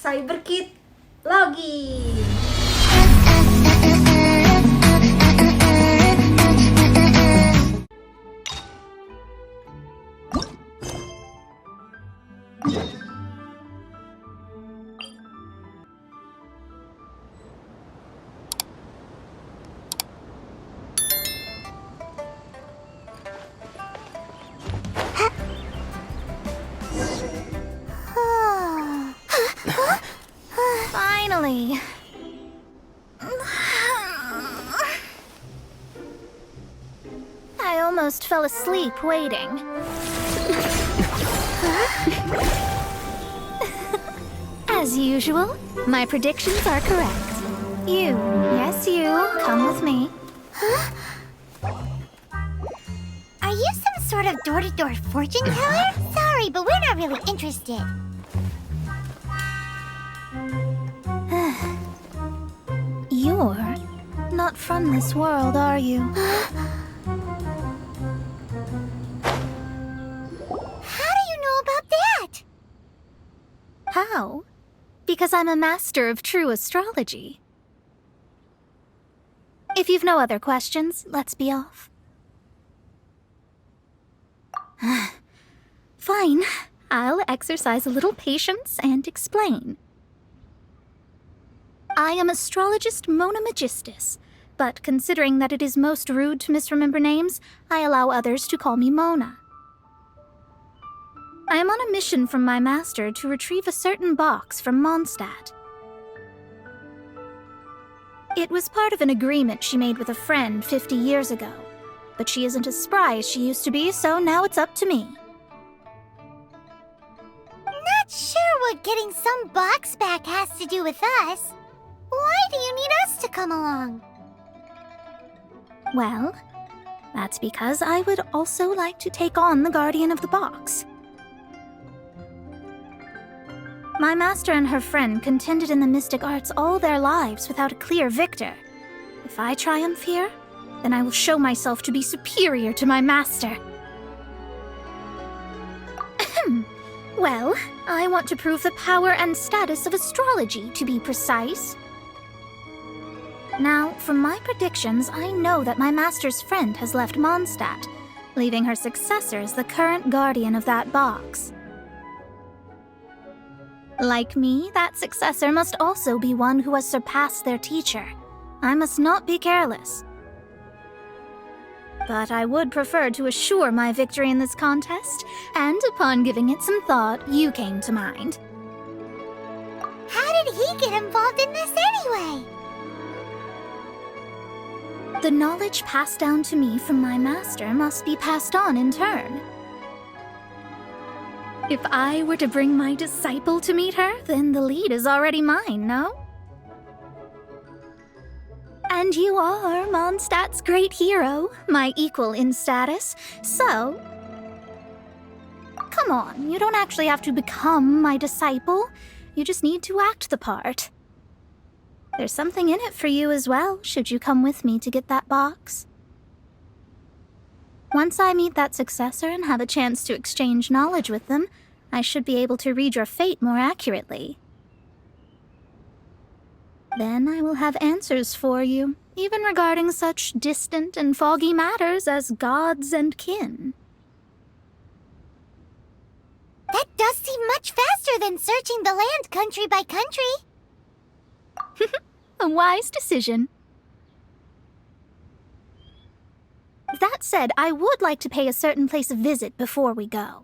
Cyberkid login. Finally. I almost fell asleep waiting. As usual, my predictions are correct. You, yes you, come with me. Are you some sort of door-to-door fortune teller? Sorry, but we're not really interested. You're not from this world, are you? How do you know about that? How? Because I'm a master of true astrology. If you've no other questions, let's be off. Fine. I'll exercise a little patience and explain. I am astrologist Mona Magistus, but considering that it is most rude to misremember names, I allow others to call me Mona. I am on a mission from my master to retrieve a certain box from Mondstadt. It was part of an agreement she made with a friend 50 years ago, but she isn't as spry as she used to be, so now it's up to me. Not sure what getting some box back has to do with us. Why do you need us to come along? Well, that's because I would also like to take on the Guardian of the Box. My master and her friend contended in the mystic arts all their lives without a clear victor. If I triumph here, then I will show myself to be superior to my master. Well, I want to prove the power and status of astrology, to be precise. Now, from my predictions, I know that my master's friend has left Mondstadt, leaving her successor as the current guardian of that box. Like me, that successor must also be one who has surpassed their teacher. I must not be careless. But I would prefer to assure my victory in this contest, and upon giving it some thought, you came to mind. How did he get involved in this anyway? The knowledge passed down to me from my master must be passed on in turn. If I were to bring my disciple to meet her, then the lead is already mine, no? And you are Mondstadt's great hero, my equal in status, so... Come on, you don't actually have to become my disciple. You just need to act the part. There's something in it for you as well, should you come with me to get that box. Once I meet that successor and have a chance to exchange knowledge with them, I should be able to read your fate more accurately. Then I will have answers for you, even regarding such distant and foggy matters as gods and kin. That does seem much faster than searching the land country by country. A wise decision. That said, I would like to pay a certain place a visit before we go.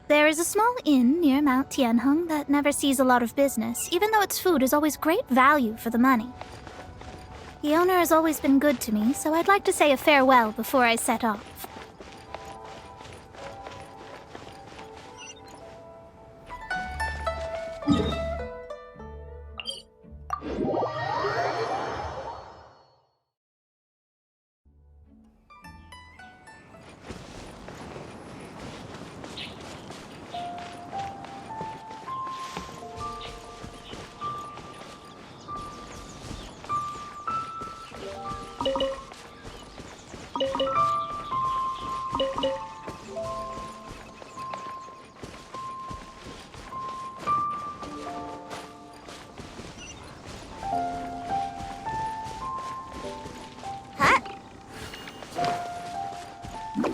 There is a small inn near Mount Tianheng that never sees a lot of business, even though its food is always great value for the money. The owner has always been good to me, so I'd like to say a farewell before I set off. Huh?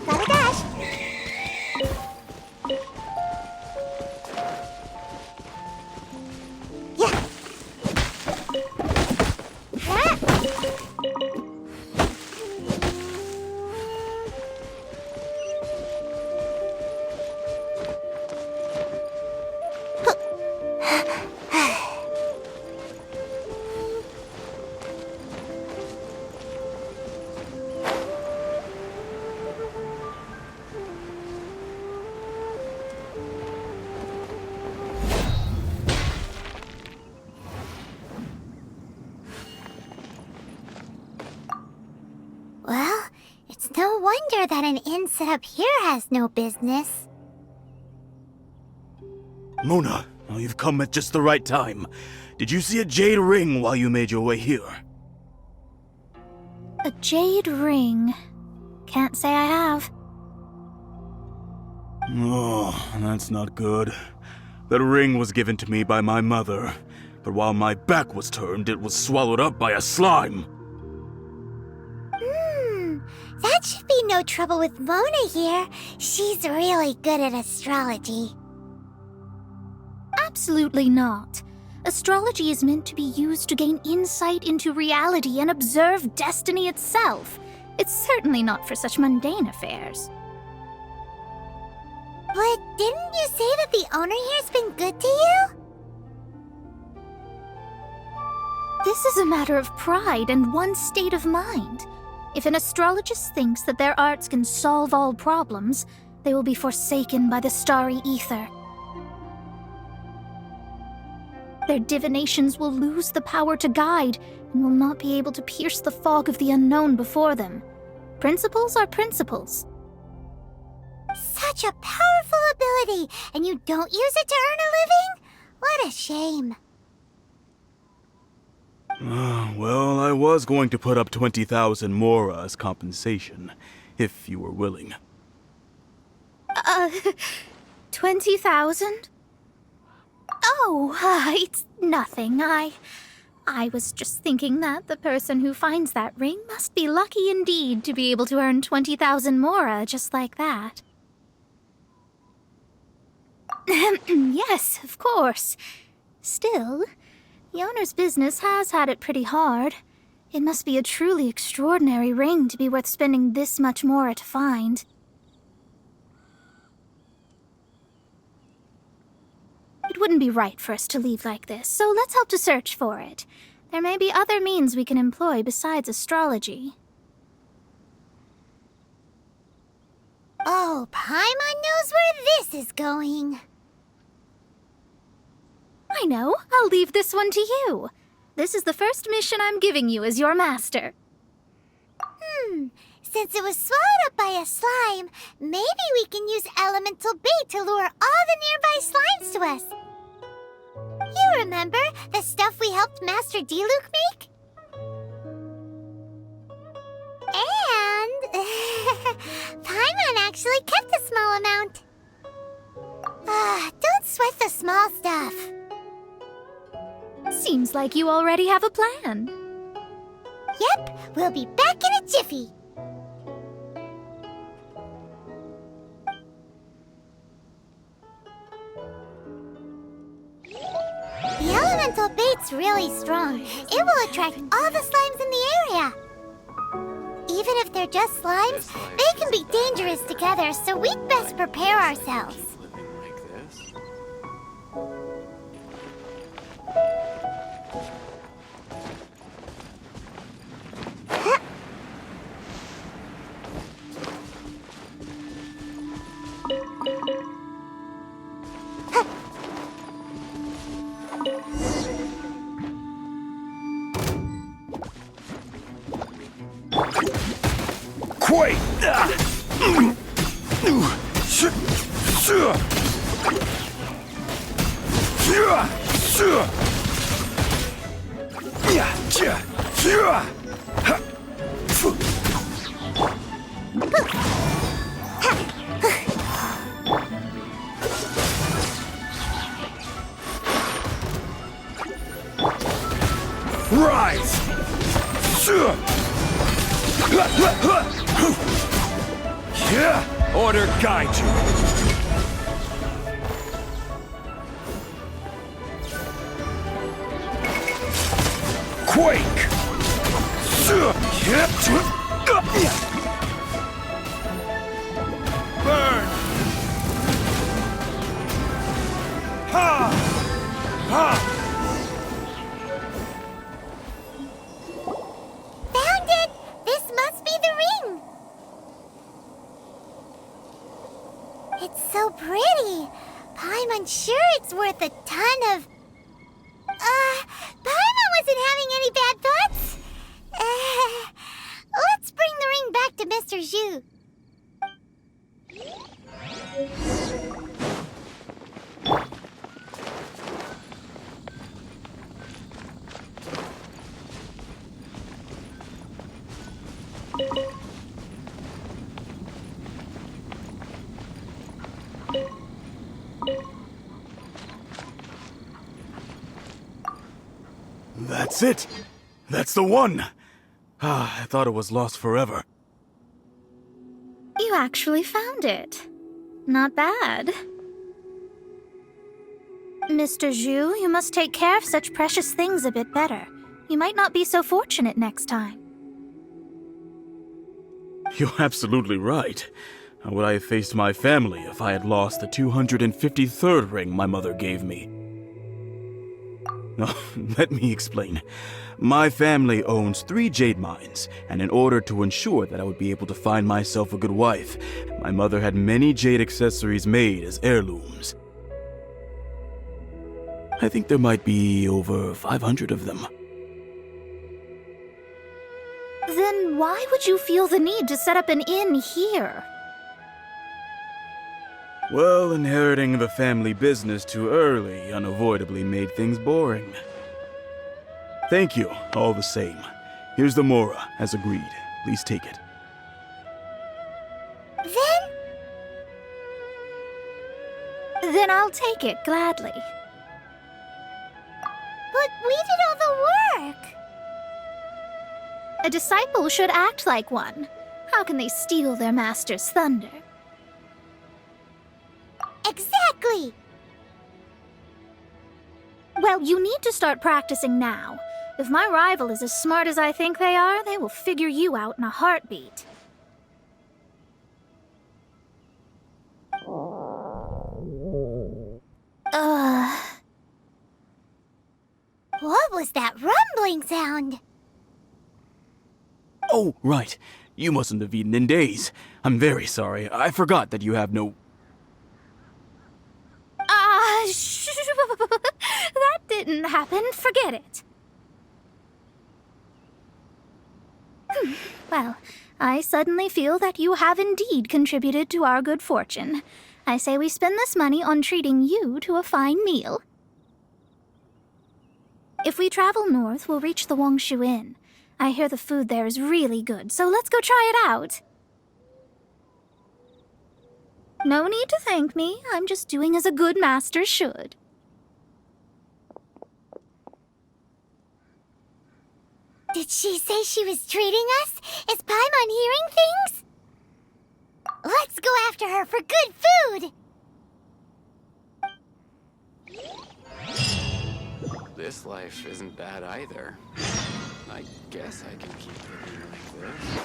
Gotta dash. Yeah. Huh? Well, it's no wonder that an inn set up here has no business. Mona, oh, you've come at just the right time. Did you see a jade ring while you made your way here? A jade ring. Can't say I have. Oh, that's not good. That ring was given to me by my mother, but while my back was turned, it was swallowed up by a slime. That should be no trouble with Mona here. She's really good at astrology. Absolutely not. Astrology is meant to be used to gain insight into reality and observe destiny itself. It's certainly not for such mundane affairs. But didn't you say that the owner here's been good to you? This is a matter of pride and one's state of mind. If an astrologist thinks that their arts can solve all problems, they will be forsaken by the starry ether. Their divinations will lose the power to guide and will not be able to pierce the fog of the unknown before them. Principles are principles. Such a powerful ability, and you don't use it to earn a living? What a shame. Well, I was going to put up 20,000 mora as compensation, if you were willing. 20,000? Oh, it's nothing. I was just thinking that the person who finds that ring must be lucky indeed to be able to earn 20,000 mora just like that. Yes, of course. Still, the owner's business has had it pretty hard. It must be a truly extraordinary ring to be worth spending this much mora to find. It wouldn't be right for us to leave like this, so let's help to search for it. There may be other means we can employ besides astrology. Oh, Paimon knows where this is going. I know. I'll leave this one to you. This is the first mission I'm giving you as your master. Since it was swallowed up by a slime, maybe we can use elemental bait to lure all the nearby slimes to us. You remember the stuff we helped Master Diluc make? And Paimon actually kept a small amount. Don't sweat the small stuff. Seems like you already have a plan. Yep, we'll be back in a jiffy. The elemental bait's really strong. It will attract all the slimes in the area. Even if they're just slimes, they can be dangerous together, so we'd best prepare ourselves. Living like this. Quait! Order guide you. Quake! Burn! Ha! Ha! Found it! This must be the ring! It's so pretty. Paimon's sure it's worth a ton of... Paimon wasn't having any bad thoughts? Let's bring the ring back to Mr. Zhu. That's it! That's the one! Ah, I thought it was lost forever. You actually found it. Not bad. Mr. Zhu, you must take care of such precious things a bit better. You might not be so fortunate next time. You're absolutely right. How would I have faced my family if I had lost the 253rd ring my mother gave me? No, let me explain. My family owns 3 jade mines, and in order to ensure that I would be able to find myself a good wife, my mother had many jade accessories made as heirlooms. I think there might be over 500 of them. Then why would you feel the need to set up an inn here? Well, inheriting the family business too early unavoidably made things boring. Thank you, all the same. Here's the Mora, as agreed. Please take it. Then I'll take it gladly. But we did all the work! A disciple should act like one. How can they steal their master's thunder? Exactly! Well, you need to start practicing now. If my rival is as smart as I think they are, they will figure you out in a heartbeat. What was that rumbling sound? Oh, right. You mustn't have eaten in days. I'm very sorry. I forgot that you have no... That didn't happen. Forget it. Well, I suddenly feel that you have indeed contributed to our good fortune. I say we spend this money on treating you to a fine meal. If we travel north, we'll reach the Wongshu Inn. I hear the food there is really good, so let's go try it out. No need to thank me. I'm just doing as a good master should. Did she say she was treating us? Is Paimon hearing things? Let's go after her for good food! This life isn't bad either. I guess I can keep living like this.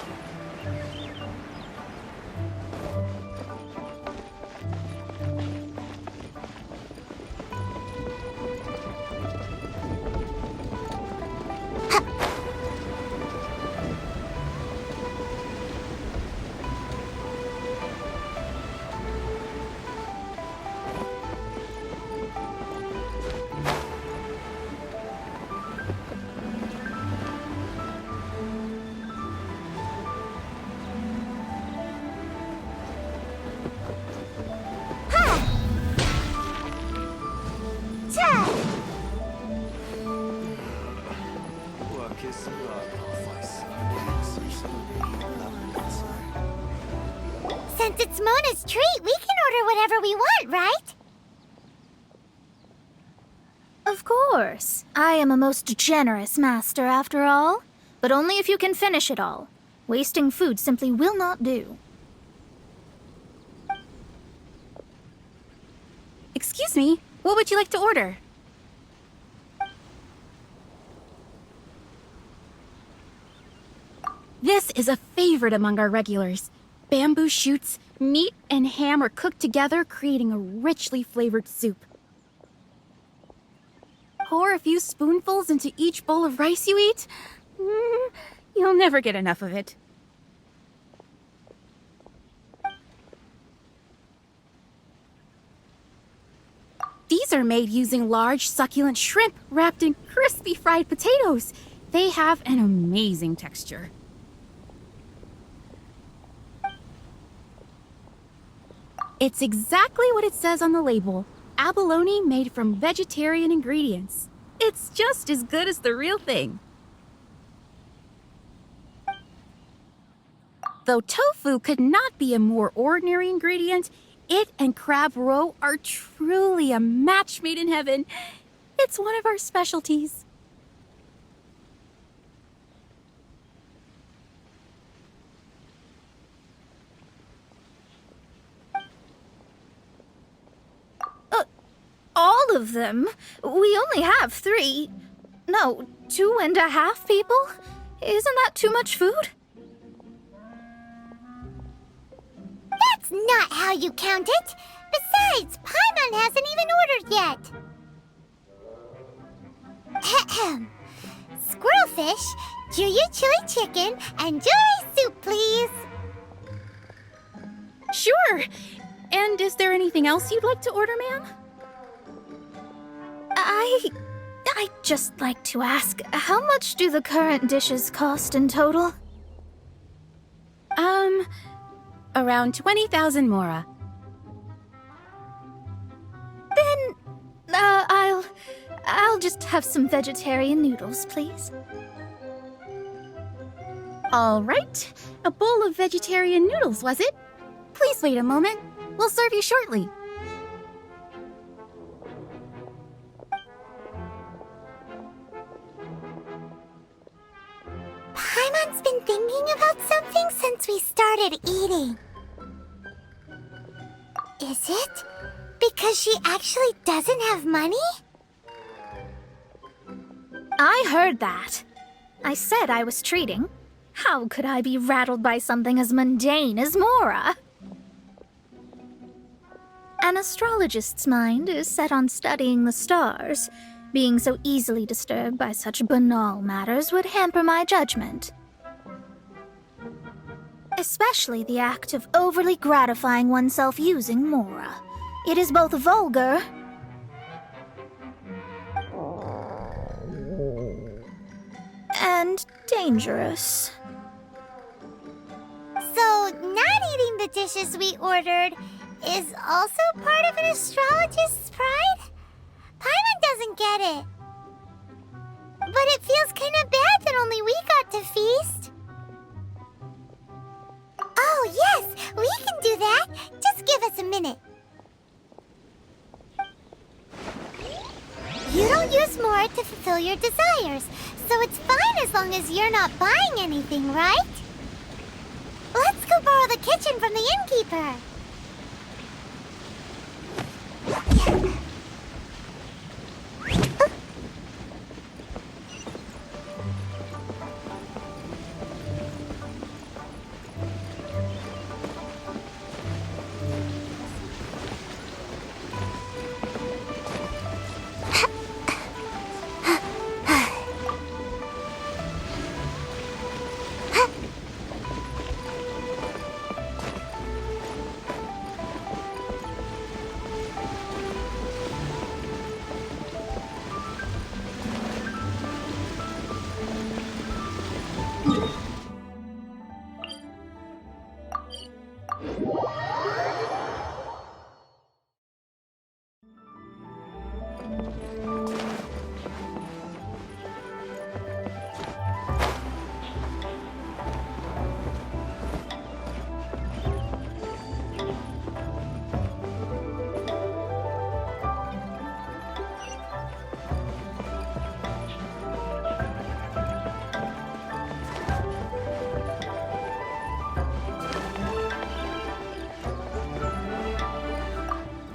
Since it's Mona's treat, we can order whatever we want, right? Of course. I am a most generous master, after all. But only if you can finish it all. Wasting food simply will not do. Excuse me, what would you like to order? This is a favorite among our regulars. Bamboo shoots, meat, and ham are cooked together, creating a richly flavored soup. Pour a few spoonfuls into each bowl of rice you eat. You'll never get enough of it. These are made using large, succulent shrimp wrapped in crispy fried potatoes. They have an amazing texture. It's exactly what it says on the label. Abalone made from vegetarian ingredients. It's just as good as the real thing. Though tofu could not be a more ordinary ingredient, it and crab roe are truly a match made in heaven. It's one of our specialties. All of them? We only have 3. No, 2.5 people? Isn't that too much food? That's not how you count it. Besides, Paimon hasn't even ordered yet. Ahem. Squirrelfish, Juyu chili chicken, and jewelry soup, please. Sure. And is there anything else you'd like to order, ma'am? I'd just like to ask, how much do the current dishes cost in total? Around 20,000 mora. Then, I'll just have some vegetarian noodles, please. All right. A bowl of vegetarian noodles, was it? Please wait a moment. We'll serve you shortly. Paimon's been thinking about something since we started eating. Is it because she actually doesn't have money? I heard that. I said I was treating. How could I be rattled by something as mundane as Mora? An astrologist's mind is set on studying the stars. Being so easily disturbed by such banal matters would hamper my judgment. Especially the act of overly gratifying oneself using Mora. It is both vulgar and dangerous. So, not eating the dishes we ordered is also part of an astrologist's pride? Paimon doesn't get it. But it feels kind of bad that only we got to feast. Oh, yes, we can do that. Just give us a minute. You don't use more to fulfill your desires, so it's fine as long as you're not buying anything, right? Let's go borrow the kitchen from the innkeeper.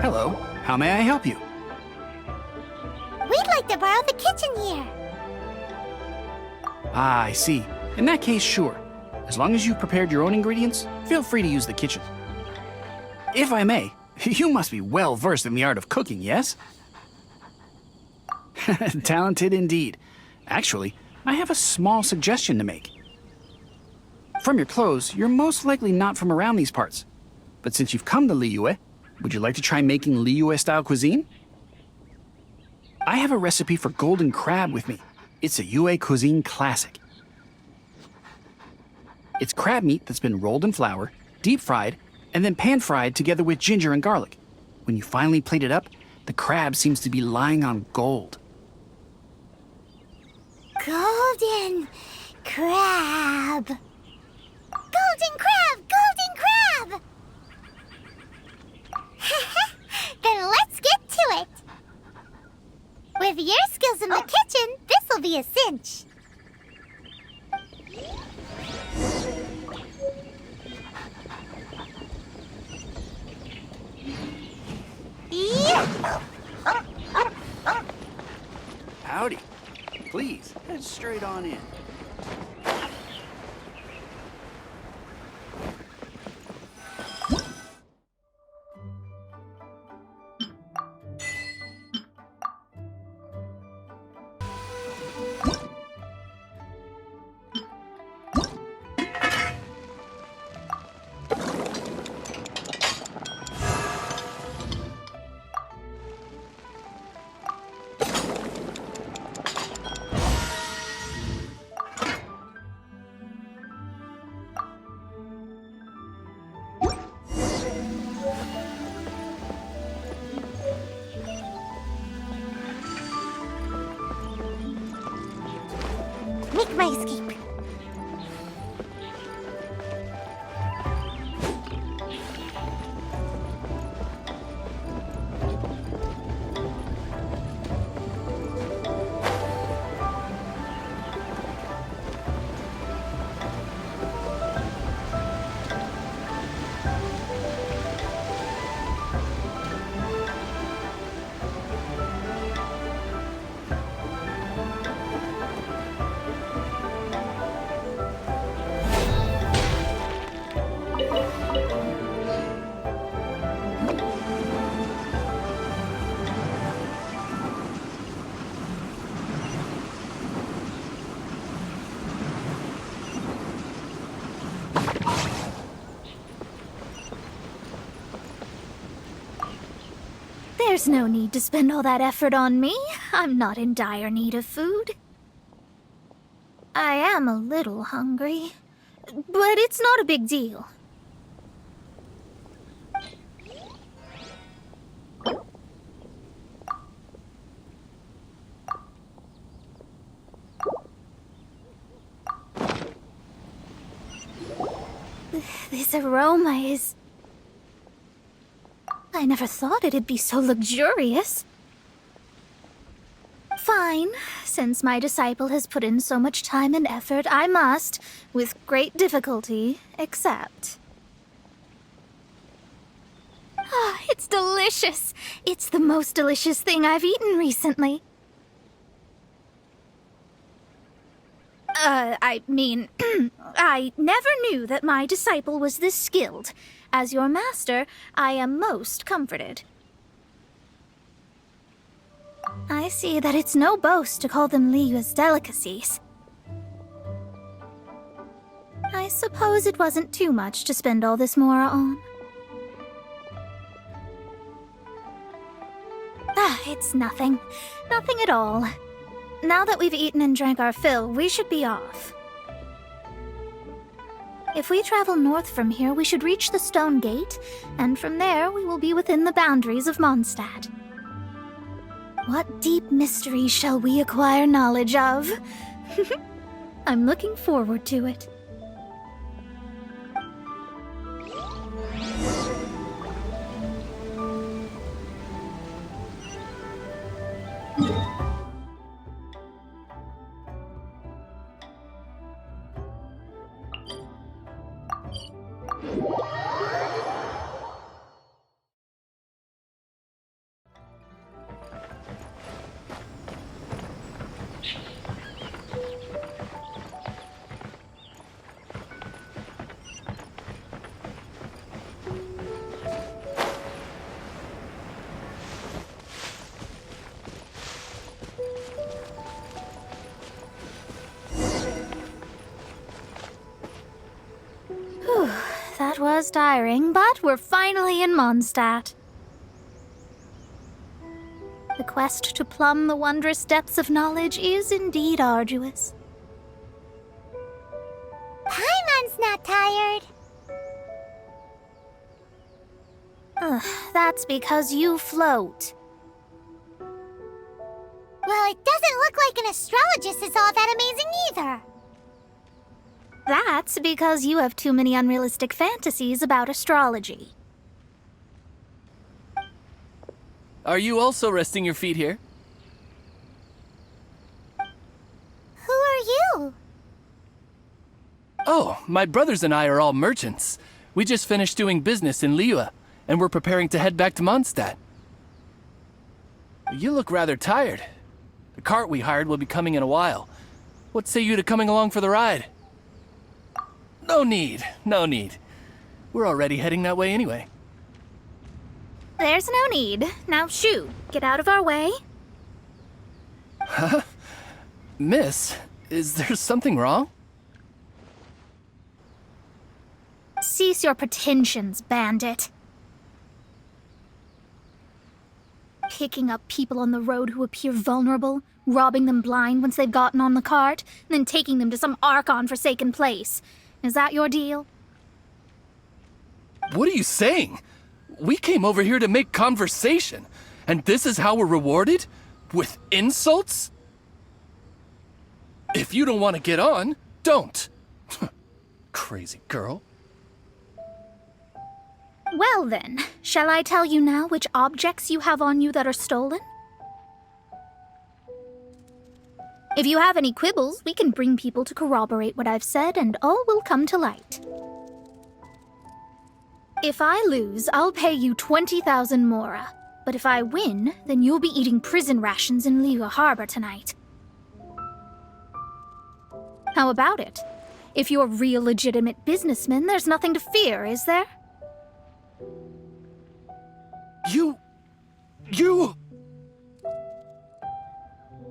Hello, how may I help you? We'd like to borrow the kitchen here. Ah, I see. In that case, sure. As long as you've prepared your own ingredients, feel free to use the kitchen. If I may, you must be well versed in the art of cooking, yes? Talented indeed. Actually, I have a small suggestion to make. From your clothes, you're most likely not from around these parts. But since you've come to Liyue, would you like to try making Liyue-style cuisine? I have a recipe for golden crab with me. It's a Yue cuisine classic. It's crab meat that's been rolled in flour, deep fried, and then pan fried together with ginger and garlic. When you finally plate it up, the crab seems to be lying on gold. Golden crab. Golden crab! Golden crab! Then let's get to it. With your skills in the kitchen, this'll be a cinch. Yeah. Howdy. Please, head straight on in. Make my escape. There's no need to spend all that effort on me. I'm not in dire need of food. I am a little hungry, but it's not a big deal. This aroma is... I never thought it'd be so luxurious. Fine. Since my disciple has put in so much time and effort, I must, with great difficulty, accept. Ah, it's delicious. It's the most delicious thing I've eaten recently. I mean, I never knew that my disciple was this skilled. As your master, I am most comforted. I see that it's no boast to call them Liyue's delicacies. I suppose it wasn't too much to spend all this mora on. Ah, it's nothing. Nothing at all. Now that we've eaten and drank our fill, we should be off. If we travel north from here, we should reach the Stone Gate, and from there we will be within the boundaries of Mondstadt. What deep mysteries shall we acquire knowledge of? I'm looking forward to it. was tiring, but we're finally in Mondstadt. The quest to plumb the wondrous depths of knowledge is indeed arduous. Paimon's not tired. That's because you float. Well, it doesn't look like an astrologist is all that amazing either. That's because you have too many unrealistic fantasies about astrology. Are you also resting your feet here? Who are you? Oh, my brothers and I are all merchants. We just finished doing business in Liyue, and we're preparing to head back to Mondstadt. You look rather tired. The cart we hired will be coming in a while. What say you to coming along for the ride? No need, no need. We're already heading that way anyway. There's no need. Now shoo, get out of our way. Huh? Miss, is there something wrong? Cease your pretensions, bandit. Picking up people on the road who appear vulnerable, robbing them blind once they've gotten on the cart, and then taking them to some Archon-forsaken place. Is that your deal? What are you saying? We came over here to make conversation, and this is how we're rewarded? With insults? If you don't want to get on, don't. Crazy girl. Well then, shall I tell you now which objects you have on you that are stolen? If you have any quibbles, we can bring people to corroborate what I've said, and all will come to light. If I lose, I'll pay you 20,000 mora. But if I win, then you'll be eating prison rations in Liyue Harbor tonight. How about it? If you're real legitimate businessmen, there's nothing to fear, is there?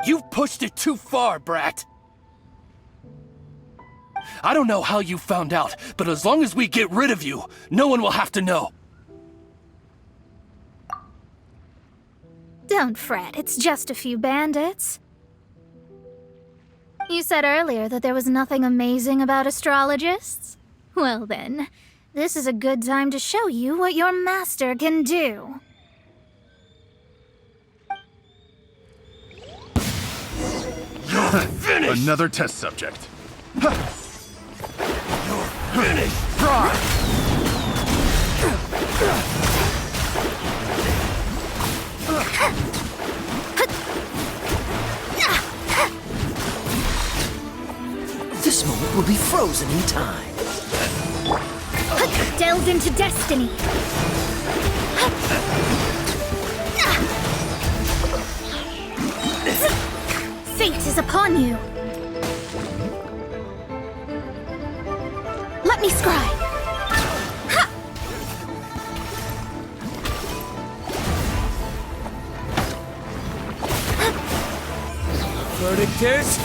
You've pushed it too far, brat. I don't know how you found out, but as long as we get rid of you, no one will have to know. Don't fret, it's just a few bandits. You said earlier that there was nothing amazing about astrologists? Well then, this is a good time to show you what your master can do. Another test subject. Finish! This moment will be frozen in time. Delve into destiny. Fate is upon you. Let me scry. Verdict is...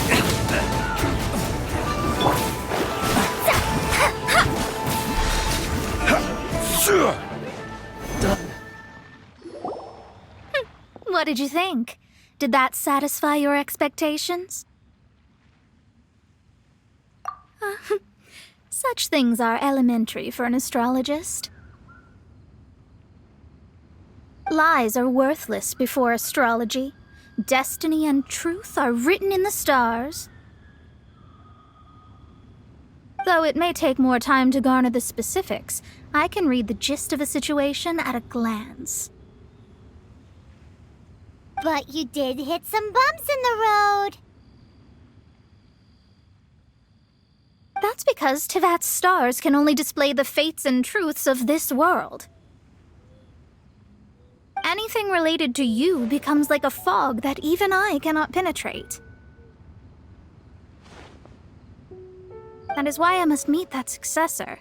What did you think? Did that satisfy your expectations? Such things are elementary for an astrologist. Lies are worthless before astrology. Destiny and truth are written in the stars. Though it may take more time to garner the specifics, I can read the gist of a situation at a glance. But you did hit some bumps in the road. That's because Tivat's stars can only display the fates and truths of this world. Anything related to you becomes like a fog that even I cannot penetrate. That is why I must meet that successor.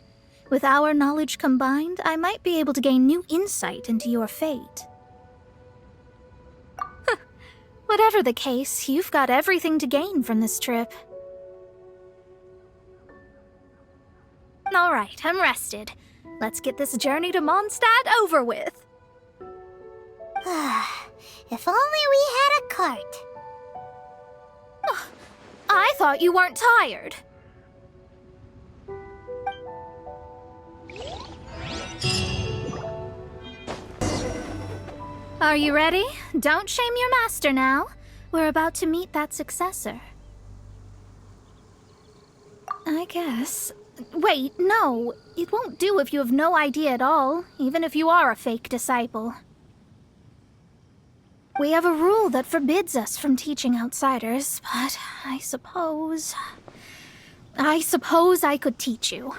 With our knowledge combined, I might be able to gain new insight into your fate. Whatever the case, you've got everything to gain from this trip. All right, I'm rested. Let's get this journey to Mondstadt over with. If only we had a cart. I thought you weren't tired. Are you ready? Don't shame your master now. We're about to meet that successor. I guess. Wait, no. It won't do if you have no idea at all, even if you are a fake disciple. We have a rule that forbids us from teaching outsiders, but I suppose I could teach you.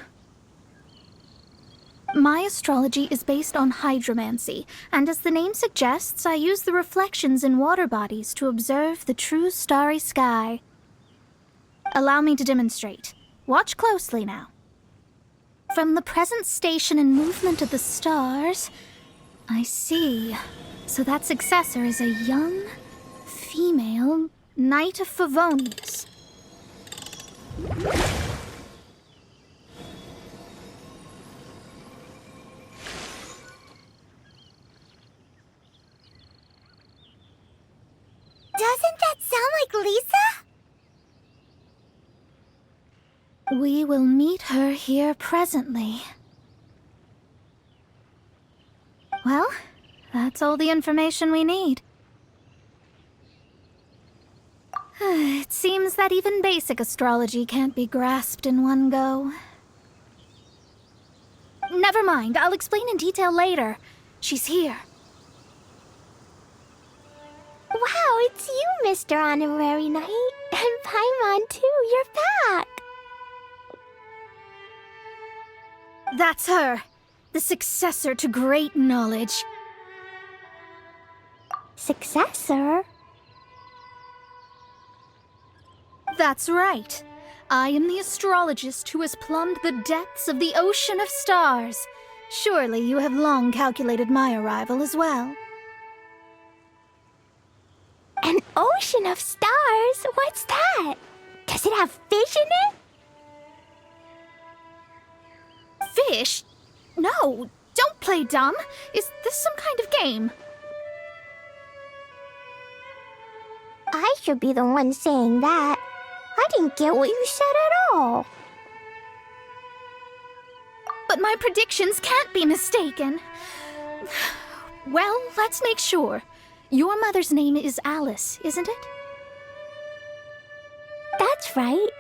My astrology is based on hydromancy, and as the name suggests, I use the reflections in water bodies to observe the true starry sky. Allow me to demonstrate. Watch closely now. From the present station and movement of the stars, I see. So that successor is a young, female Knight of Favonius. Doesn't that sound like Lisa? We will meet her here presently. Well, that's all the information we need. It seems that even basic astrology can't be grasped in one go. Never mind, I'll explain in detail later. She's here. Wow, it's you, Mr. Honorary Knight. And Paimon, too. You're back. That's her. The successor to great knowledge. Successor? That's right. I am the astrologist who has plumbed the depths of the ocean of stars. Surely you have long calculated my arrival as well. An ocean of stars? What's that? Does it have fish in it? Fish? No, don't play dumb. Is this some kind of game? I should be the one saying that. I didn't get what you said at all. But my predictions can't be mistaken. Well, let's make sure. Your mother's name is Alice, isn't it? That's right.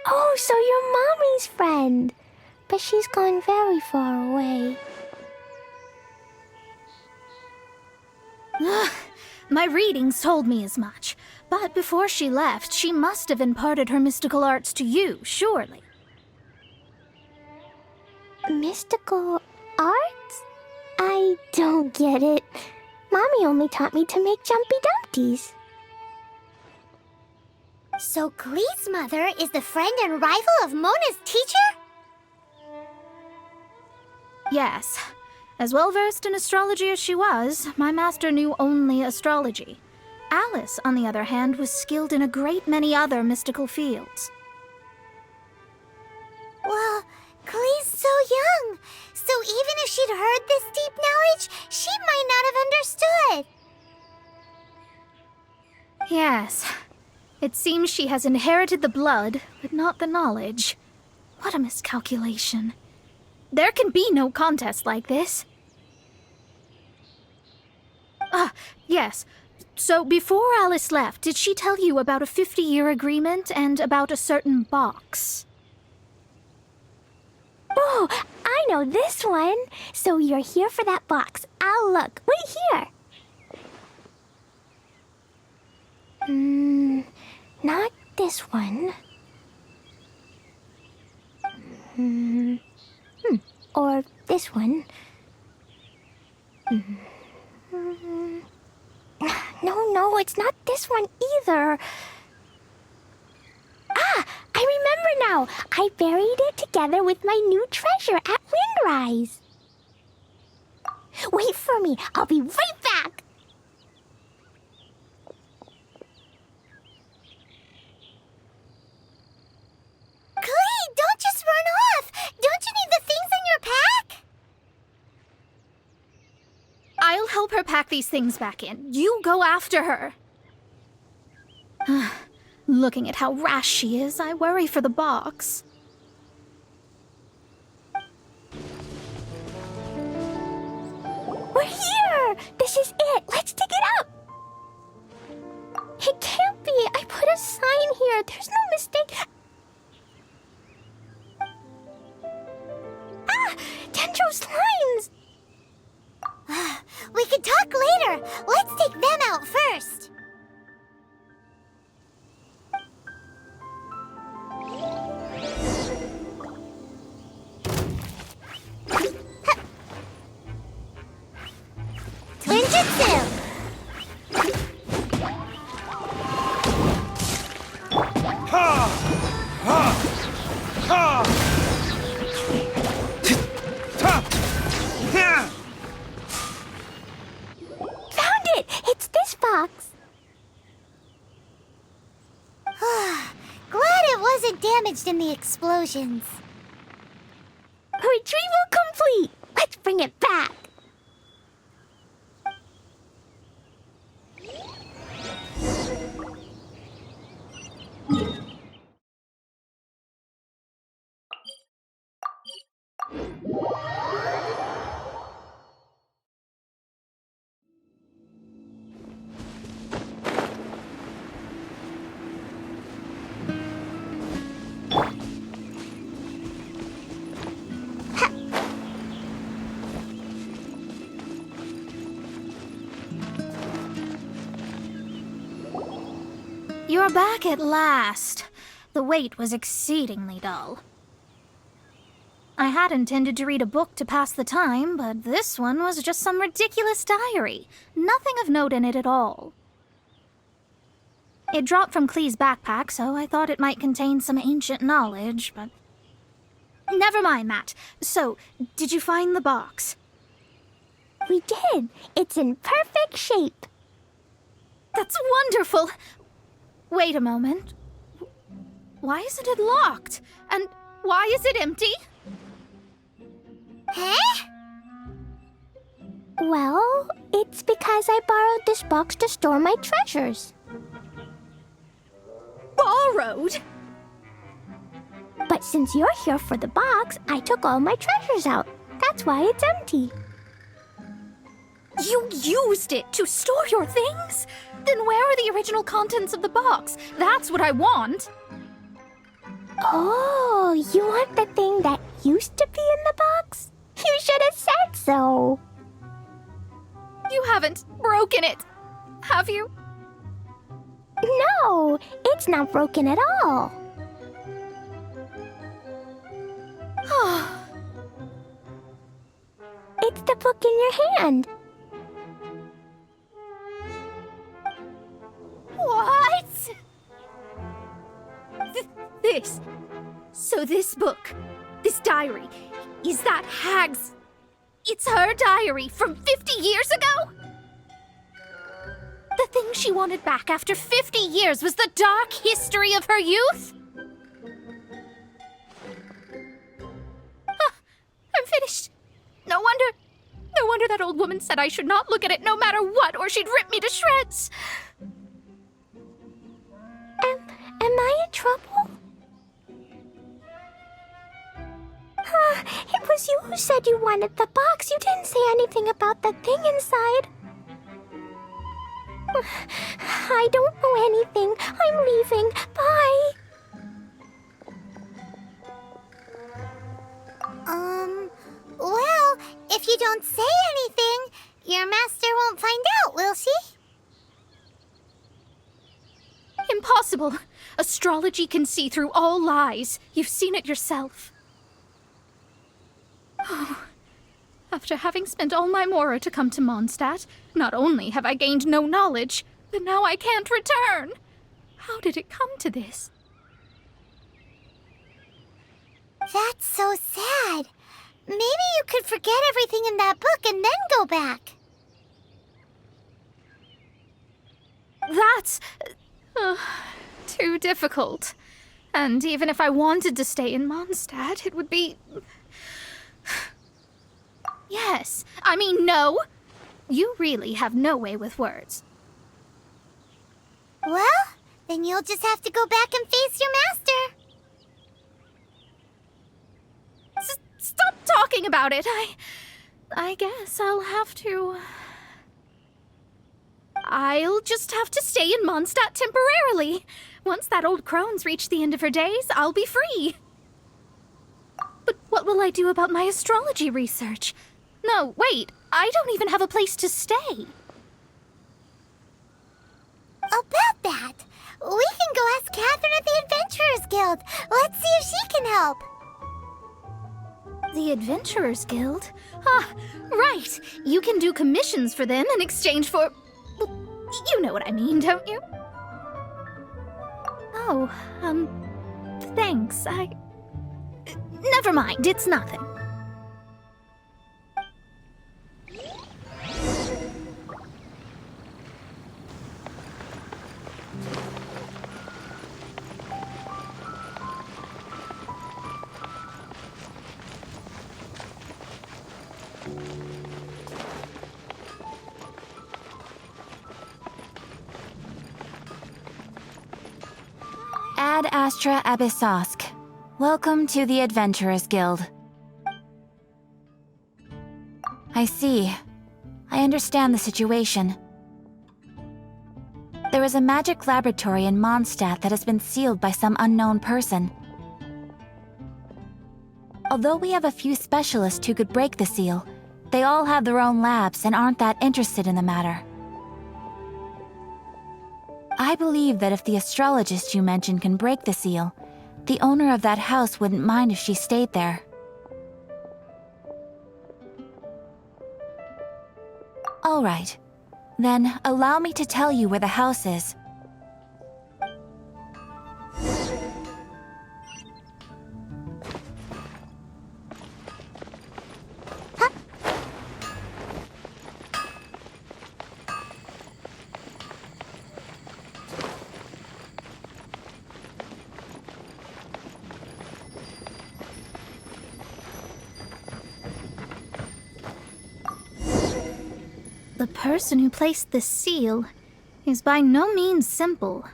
Oh, so you're Mommy's friend. But she's gone very far away. My readings told me as much. But before she left, she must have imparted her mystical arts to you, surely. Mystical arts? I don't get it. Mommy only taught me to make jumpy dumpties. So Glee's mother is the friend and rival of Mona's teacher? Yes. As well-versed in astrology as she was, my master knew only astrology. Alice, on the other hand, was skilled in a great many other mystical fields. Well, Glee's so young. So even if she'd heard this deep knowledge, she might not have understood. Yes. It seems she has inherited the blood, but not the knowledge. What a miscalculation. There can be no contest like this. Yes. So before Alice left, did she tell you about a 50-year agreement and about a certain box? Oh, I know this one. So you're here for that box. I'll look. Wait here. Not this one. Or this one. No, it's not this one either. Ah, I remember now. I buried it together with my new treasure at Windrise. Wait for me. I'll be right back. Glee, don't just run off. Don't you need the things in your pack? help her pack these things back in. You go after her. Looking at how rash she is, I worry for the box. We're here! This is it! Let's dig it up! It can't be! I put a sign here! There's no mistake! Ah! Dendro slimes! We can talk later! Let's take them out first! Twinjutsu! Found it! It's this box. Glad it wasn't damaged in the explosions. Retrieval complete! Let's bring it back! You're back at last. The wait was exceedingly dull. I had intended to read a book to pass the time, but this one was just some ridiculous diary. Nothing of note in it at all. It dropped from Klee's backpack, so I thought it might contain some ancient knowledge, but... Never mind that. So, did you find the box? We did. It's in perfect shape. That's wonderful! Wait a moment. Why isn't it locked? And why is it empty? Huh? Well, it's because I borrowed this box to store my treasures. Borrowed? But since you're here for the box, I took all my treasures out. That's why it's empty. You used it to store your things? Then where are the original contents of the box? That's what I want. Oh, you want the thing that used to be in the box? You should have said so. You haven't broken it, have you? No, it's not broken at all. It's the book in your hand. What? This. So this book, this diary, is that Hag's... It's her diary from 50 years ago? The thing she wanted back after 50 years was the dark history of her youth? I'm finished. No wonder that old woman said I should not look at it no matter what, or she'd rip me to shreds. Am I in trouble? It was you who said you wanted the box. You didn't say anything about the thing inside. I don't know anything. I'm leaving. Bye. Well, if you don't say anything, your master won't find out, will she? Impossible. Astrology can see through all lies. You've seen it yourself. Oh. After having spent all my mora to come to Mondstadt, not only have I gained no knowledge, but now I can't return. How did it come to this? That's so sad. Maybe you could forget everything in that book and then go back. That's... too difficult. And even if I wanted to stay in Mondstadt, it would be... Yes, I mean no. You really have no way with words. Well, then you'll just have to go back and face your master. Stop talking about it. I guess I'll have to... I'll just have to stay in Mondstadt temporarily. Once that old crone's reached the end of her days, I'll be free. But what will I do about my astrology research? No, wait, I don't even have a place to stay. About that, we can go ask Catherine at the Adventurers Guild. Let's see if she can help. The Adventurers Guild? Ah, right. You can do commissions for them in exchange for... Well, you know what I mean, don't you? Oh, thanks. Never mind, it's nothing. Ad Astra Abyssosk. Welcome to the Adventurers Guild. I see. I understand the situation. There is a magic laboratory in Mondstadt that has been sealed by some unknown person. Although we have a few specialists who could break the seal, they all have their own labs and aren't that interested in the matter. I believe that if the astrologist you mentioned can break the seal, the owner of that house wouldn't mind if she stayed there. All right. Then allow me to tell you where the house is. The person who placed this seal is by no means simple.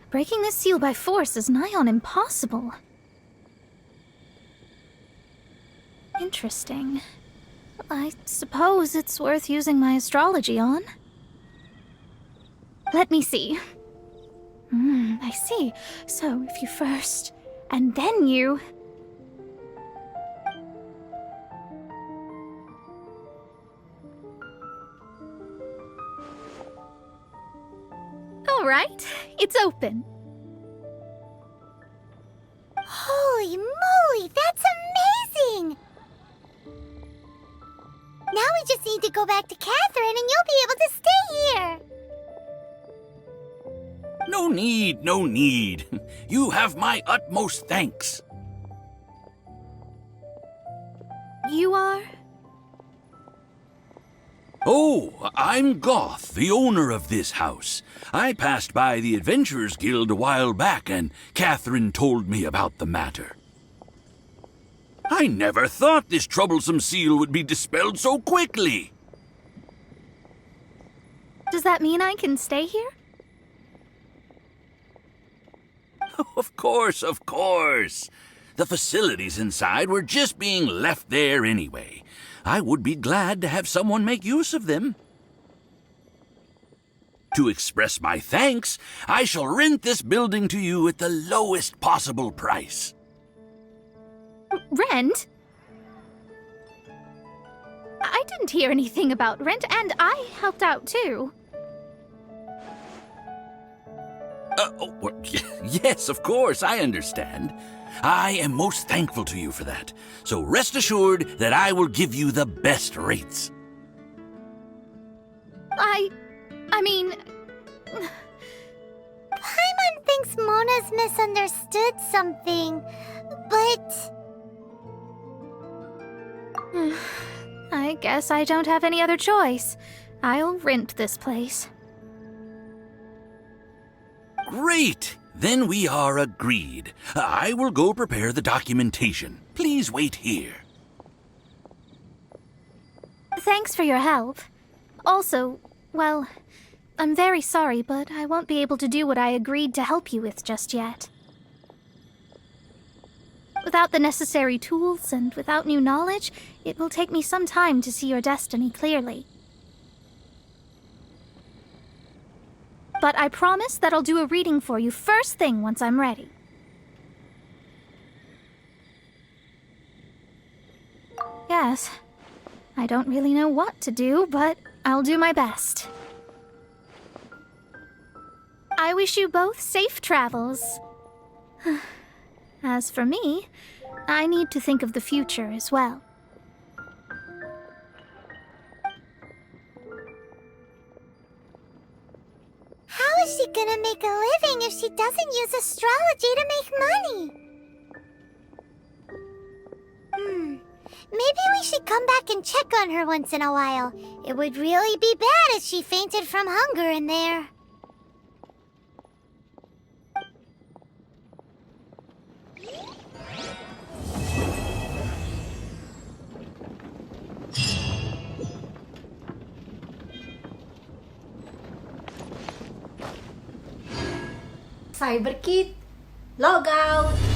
Breaking this seal by force is nigh on impossible. Interesting. I suppose it's worth using my astrology on. Let me see. I see. So if you first, and then you... All right, it's open. Holy moly, that's amazing! Now we just need to go back to Catherine and you'll be able to stay here. No need, no need. You have my utmost thanks. You are? Oh, I'm Goth, the owner of this house. I passed by the Adventurers Guild a while back, and Catherine told me about the matter. I never thought this troublesome seal would be dispelled so quickly. Does that mean I can stay here? Of course, of course. The facilities inside were just being left there anyway. I would be glad to have someone make use of them. To express my thanks, I shall rent this building to you at the lowest possible price. Rent? I didn't hear anything about rent, and I helped out too. Yes, of course, I understand. I am most thankful to you for that. So rest assured that I will give you the best rates. I mean... Paimon thinks Mona's misunderstood something, but... I guess I don't have any other choice. I'll rent this place. Great! Then we are agreed. I will go prepare the documentation. Please wait here. Thanks for your help. Also, well, I'm very sorry, but I won't be able to do what I agreed to help you with just yet. Without the necessary tools and without new knowledge, it will take me some time to see your destiny clearly. But I promise that I'll do a reading for you first thing once I'm ready. Yes, I don't really know what to do, but I'll do my best. I wish you both safe travels. As for me, I need to think of the future as well. How is she gonna make a living if she doesn't use astrology to make money? Maybe we should come back and check on her once in a while. It would really be bad if she fainted from hunger in there. Cyber Kid, log out!